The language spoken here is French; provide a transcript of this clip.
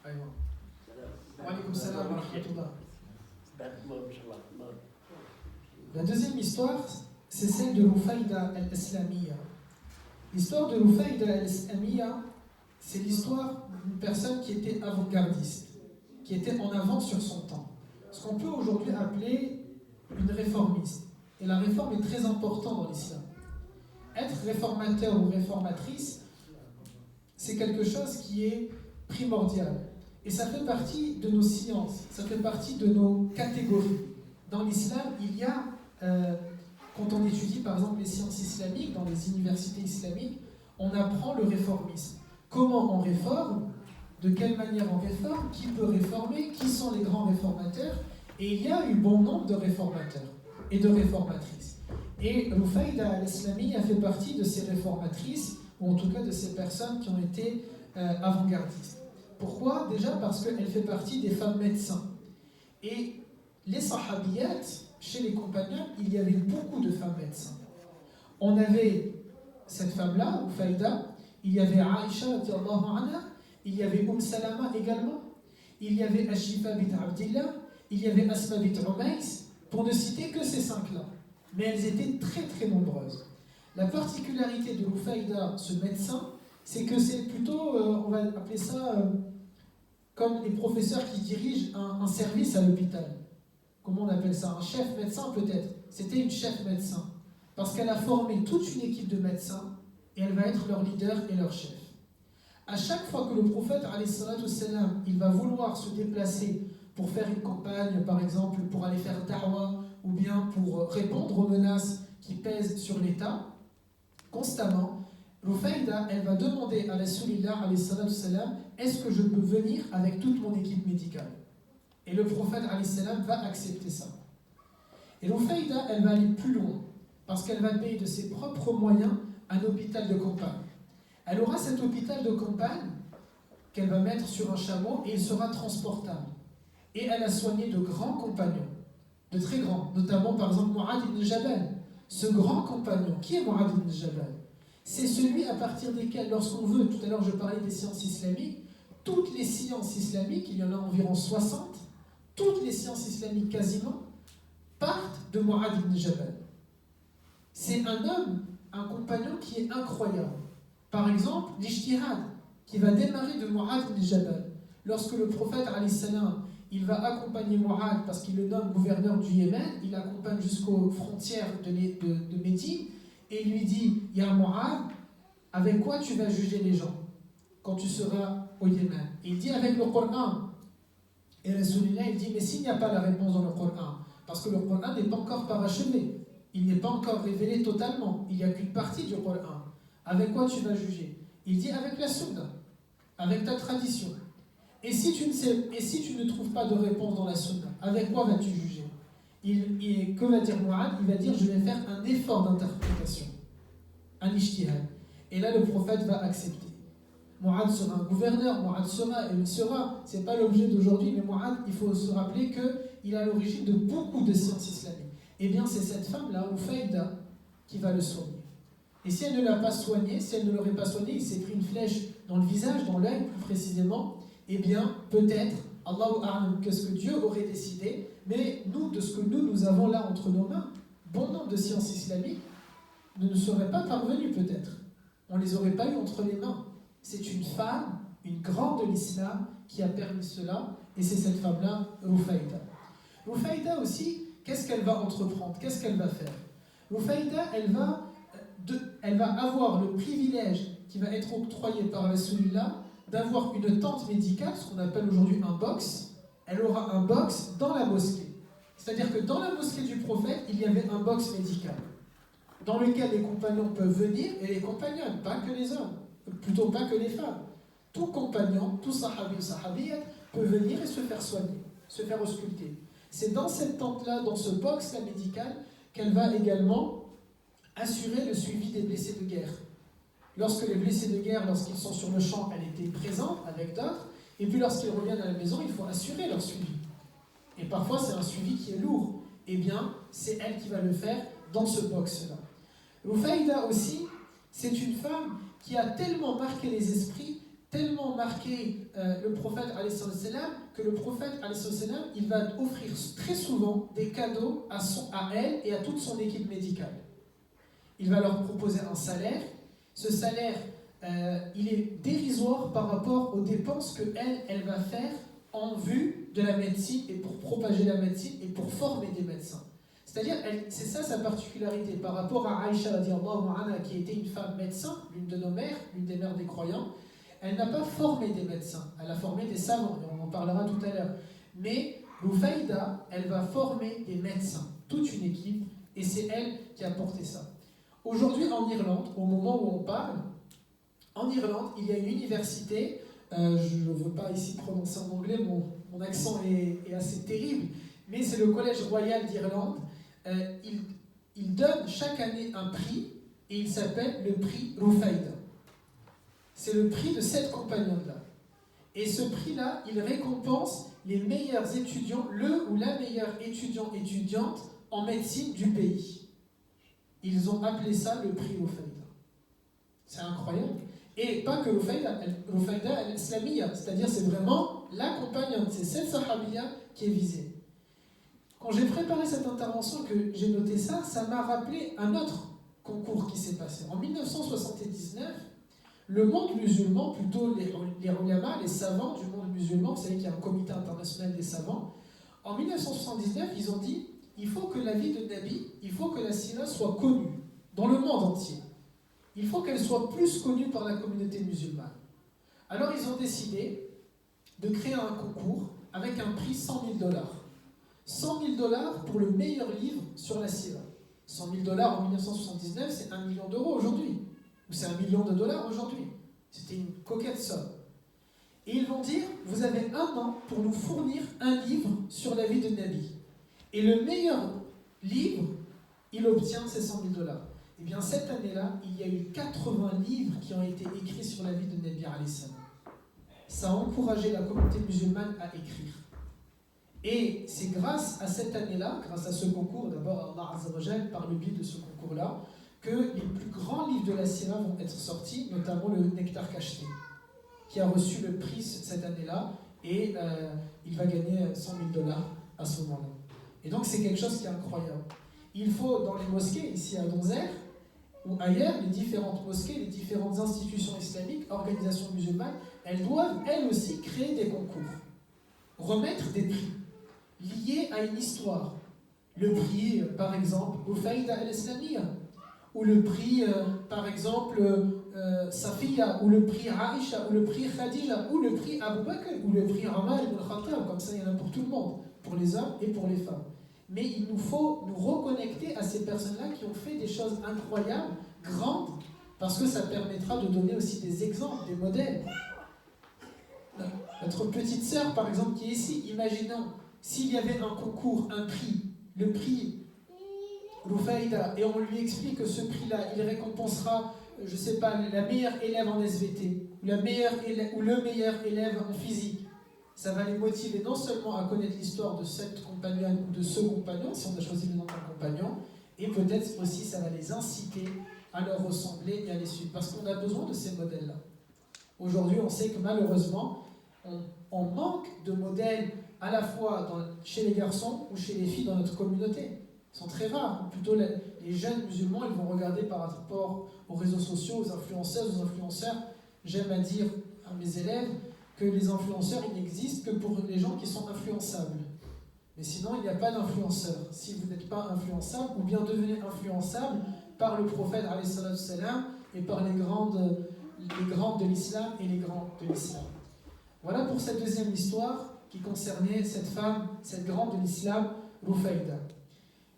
أيوة. وعليكم السلام ورحمة الله. La deuxième histoire, c'est celle de Rufayda al-Islamiyya. L'histoire de Rufayda al-Islamiyya, c'est l'histoire d'une personne qui était avant-gardiste, qui était en avance sur son temps. Ce qu'on peut aujourd'hui appeler une réformiste. Et la réforme est très importante dans l'islam. Être réformateur ou réformatrice, c'est quelque chose qui est primordial. Et ça fait partie de nos sciences, ça fait partie de nos catégories. Dans l'islam, il y a, quand on étudie par exemple les sciences islamiques, dans les universités islamiques, on apprend le réformisme. Comment on réforme, de quelle manière on réforme, qui peut réformer, qui sont les grands réformateurs. Et il y a eu bon nombre de réformateurs et de réformatrices. Et Rufayda al-Islamiyya a fait partie de ces réformatrices, ou en tout cas de ces personnes qui ont été avant-gardistes. Pourquoi ? Déjà parce qu'elle fait partie des femmes médecins. Et les sahabiyat, chez les compagnons, il y avait beaucoup de femmes médecins. On avait cette femme-là, Rufayda, il y avait Aïcha, il y avait Salama également, il y avait Ashifa bint Abdillah, il y avait Asma bint Umays, pour ne citer que ces cinq-là. Mais elles étaient très très nombreuses. La particularité de Rufayda, ce médecin, c'est que c'est plutôt, on va appeler ça comme les professeurs qui dirigent un service à l'hôpital. Comment on appelle ça ? Un chef médecin peut-être. C'était une chef médecin. Parce qu'elle a formé toute une équipe de médecins et elle va être leur leader et leur chef. À chaque fois que le prophète, il va vouloir se déplacer pour faire une campagne, par exemple, pour aller faire da'wah, ou bien pour répondre aux menaces qui pèsent sur l'État, constamment, Rufayda, elle va demander à Rasulillah, est-ce que je peux venir avec toute mon équipe médicale ? Et le prophète va accepter ça. Et Rufayda, elle va aller plus loin, parce qu'elle va payer de ses propres moyens un hôpital de campagne. Elle aura cet hôpital de campagne qu'elle va mettre sur un chameau et il sera transportable. Et elle a soigné de grands compagnons, de très grands, notamment par exemple Mu'adh ibn Jabal. Ce grand compagnon, qui est Mu'adh ibn Jabal ? C'est celui à partir desquels, lorsqu'on veut, tout à l'heure je parlais des sciences islamiques, toutes les sciences islamiques, il y en a environ 60, toutes les sciences islamiques quasiment, partent de Mu'adh ibn Jabal. C'est un homme, un compagnon qui est incroyable. Par exemple, l'ijtihad, qui va démarrer de Mu'adh ibn Jabal. Lorsque le prophète, il va accompagner Mu'adh parce qu'il le nomme gouverneur du Yémen, il l'accompagne jusqu'aux frontières de Médine, et il lui dit, Ya Mu'adh, avec quoi tu vas juger les gens quand tu seras au Yémen ? Et il dit avec le Coran. Et Rasulullah, il dit, mais s'il n'y a pas la réponse dans le Coran, parce que le Coran n'est pas encore parachevé, il n'est pas encore révélé totalement, il n'y a qu'une partie du Coran. Avec quoi tu vas juger ? Il dit avec la Sunna, avec ta tradition. Et si tu ne trouves pas de réponse dans la Sunna, avec quoi vas-tu juger ? Que va dire Mu'adh ? Il va dire, je vais faire un effort d'interprétation, un ijtihad. Et là, le prophète va accepter. Mu'adh sera un gouverneur, Mu'adh sera, et il sera, c'est pas l'objet d'aujourd'hui, mais Mu'adh, il faut se rappeler qu'il est à l'origine de beaucoup de sciences islamiques. Eh bien, c'est cette femme-là, Rufayda, qui va le soigner. Et si elle ne l'a pas soigné, si elle ne l'aurait pas soigné, il s'est pris une flèche dans le visage, dans l'œil plus précisément, eh bien, peut-être, Allahu a'lam, que ce que Dieu aurait décidé, mais nous, de ce que nous avons là entre nos mains, bon nombre de sciences islamiques ne nous seraient pas parvenues peut-être. On ne les aurait pas eues entre les mains. C'est une femme, une grande de l'islam, qui a permis cela, et c'est cette femme-là, Rufayda. Rufayda aussi, qu'est-ce qu'elle va entreprendre ? Qu'est-ce qu'elle va faire ? Rufayda, elle va avoir le privilège qui va être octroyé par Rasulullah d'avoir une tente médicale, ce qu'on appelle aujourd'hui un box. Elle aura un box dans la mosquée. C'est-à-dire que dans la mosquée du prophète, il y avait un box médical dans lequel les compagnons peuvent venir, et les compagnons, pas que les hommes, plutôt pas que les femmes. Tout compagnon, tout sahabi ou sahabiyat peut venir et se faire soigner, se faire ausculter. C'est dans cette tente-là, dans ce box-là médical, qu'elle va également assurer le suivi des blessés de guerre. Lorsque les blessés de guerre, lorsqu'ils sont sur le champ, elle était présente avec d'autres, et puis lorsqu'ils reviennent à la maison, il faut assurer leur suivi. Et parfois, c'est un suivi qui est lourd. Eh bien, c'est elle qui va le faire dans ce box-là. Rufayda aussi, c'est une femme qui a tellement marqué les esprits tellement marqué le prophète alayhi salam que le prophète alayhi salam, il va offrir très souvent des cadeaux à elle et à toute son équipe médicale. Il va leur proposer un salaire. Ce salaire, il est dérisoire par rapport aux dépenses que elle va faire en vue de la médecine et pour propager la médecine et pour former des médecins. C'est-à-dire, c'est ça sa particularité par rapport à Aïcha radiallahu anha, qui était une femme médecin, l'une de nos mères, l'une des mères des croyants. Elle n'a pas formé des médecins, elle a formé des savants, et on en parlera tout à l'heure. Mais Rufayda, elle va former des médecins, toute une équipe, et c'est elle qui a porté ça. Aujourd'hui, en Irlande, au moment où on parle, en Irlande, il y a une université, je ne veux pas ici prononcer en anglais, mon accent est assez terrible, mais c'est le Collège Royal d'Irlande. Il donne chaque année un prix, et il s'appelle le prix Rufayda. C'est le prix de cette compagnonne-là. Et ce prix-là, il récompense les meilleurs étudiants, le ou la meilleure étudiante en médecine du pays. Ils ont appelé ça le prix Rufayda. C'est incroyable. Et pas que Rufayda al-Islamiyya, c'est-à-dire c'est vraiment la compagnonne, c'est cette sahabiya qui est visée. Quand j'ai préparé cette intervention, que j'ai noté ça, ça m'a rappelé un autre concours qui s'est passé. En 1979, le monde musulman, plutôt les ulama, les savants du monde musulman, vous savez qu'il y a un comité international des savants, en 1979, ils ont dit il faut que la vie de Nabi, il faut que la sira soit connue dans le monde entier. Il faut qu'elle soit plus connue par la communauté musulmane. Alors ils ont décidé de créer un concours avec un prix $100 000. $100 000 pour le meilleur livre sur la sira. $100 000 en 1979, c'est 1 million d'euros aujourd'hui. Ou c'est $1 million aujourd'hui. C'était une coquette somme. Et ils vont dire, vous avez 1 an pour nous fournir un livre sur la vie de Nabi. Et le meilleur livre, il obtient ces $100 000. Et bien cette année-là, il y a eu 80 livres qui ont été écrits sur la vie de Nabi alayhi salam. Ça a encouragé la communauté musulmane à écrire. Et c'est grâce à cette année-là, grâce à ce concours, d'abord Allah Azza wa Jal, par le biais de ce concours-là, que les plus grands livres de la sira vont être sortis, notamment le Nectar cacheté, qui a reçu le prix cette année-là, et il va gagner $100 000 à ce moment-là. Et donc c'est quelque chose qui est incroyable. Il faut, dans les mosquées, ici à Donzère, ou ailleurs, les différentes mosquées, les différentes institutions islamiques, organisations musulmanes, elles doivent, elles aussi, créer des concours, remettre des prix, liés à une histoire. Le prix, par exemple, Rufayda al-Islamiyya, ou le prix, par exemple, Safiya, ou le prix Aïcha, ou le prix Khadija, ou le prix Abu Bakr, ou le prix Omar ibn Khattab, comme ça il y en a pour tout le monde, pour les hommes et pour les femmes. Mais il nous faut nous reconnecter à ces personnes-là qui ont fait des choses incroyables, grandes, parce que ça permettra de donner aussi des exemples, des modèles. Notre petite sœur, par exemple, qui est ici, imaginons, s'il y avait un concours, un prix, le prix Rufayda, et on lui explique que ce prix-là, il récompensera, je ne sais pas, la meilleure élève en SVT, ou le meilleur élève en physique. Ça va les motiver non seulement à connaître l'histoire de cette compagnonne ou de ce compagnon, si on a choisi le nom d'un compagnon, et peut-être aussi ça va les inciter à leur ressembler et à les suivre. Parce qu'on a besoin de ces modèles-là. Aujourd'hui, on sait que malheureusement, on manque de modèles à la fois chez les garçons ou chez les filles dans notre communauté. Ils sont très rares. Plutôt les jeunes musulmans, ils vont regarder par rapport aux réseaux sociaux, aux influenceuses, aux influenceurs. J'aime à dire à mes élèves que les influenceurs, ils n'existent que pour les gens qui sont influençables. Mais sinon, il n'y a pas d'influenceur. Si vous n'êtes pas influençable, ou bien devenez influençable par le prophète alayhi salam et par les grandes de l'islam et les grands de l'islam. Voilà pour cette deuxième histoire qui concernait cette femme, cette grande de l'islam, Rufayda.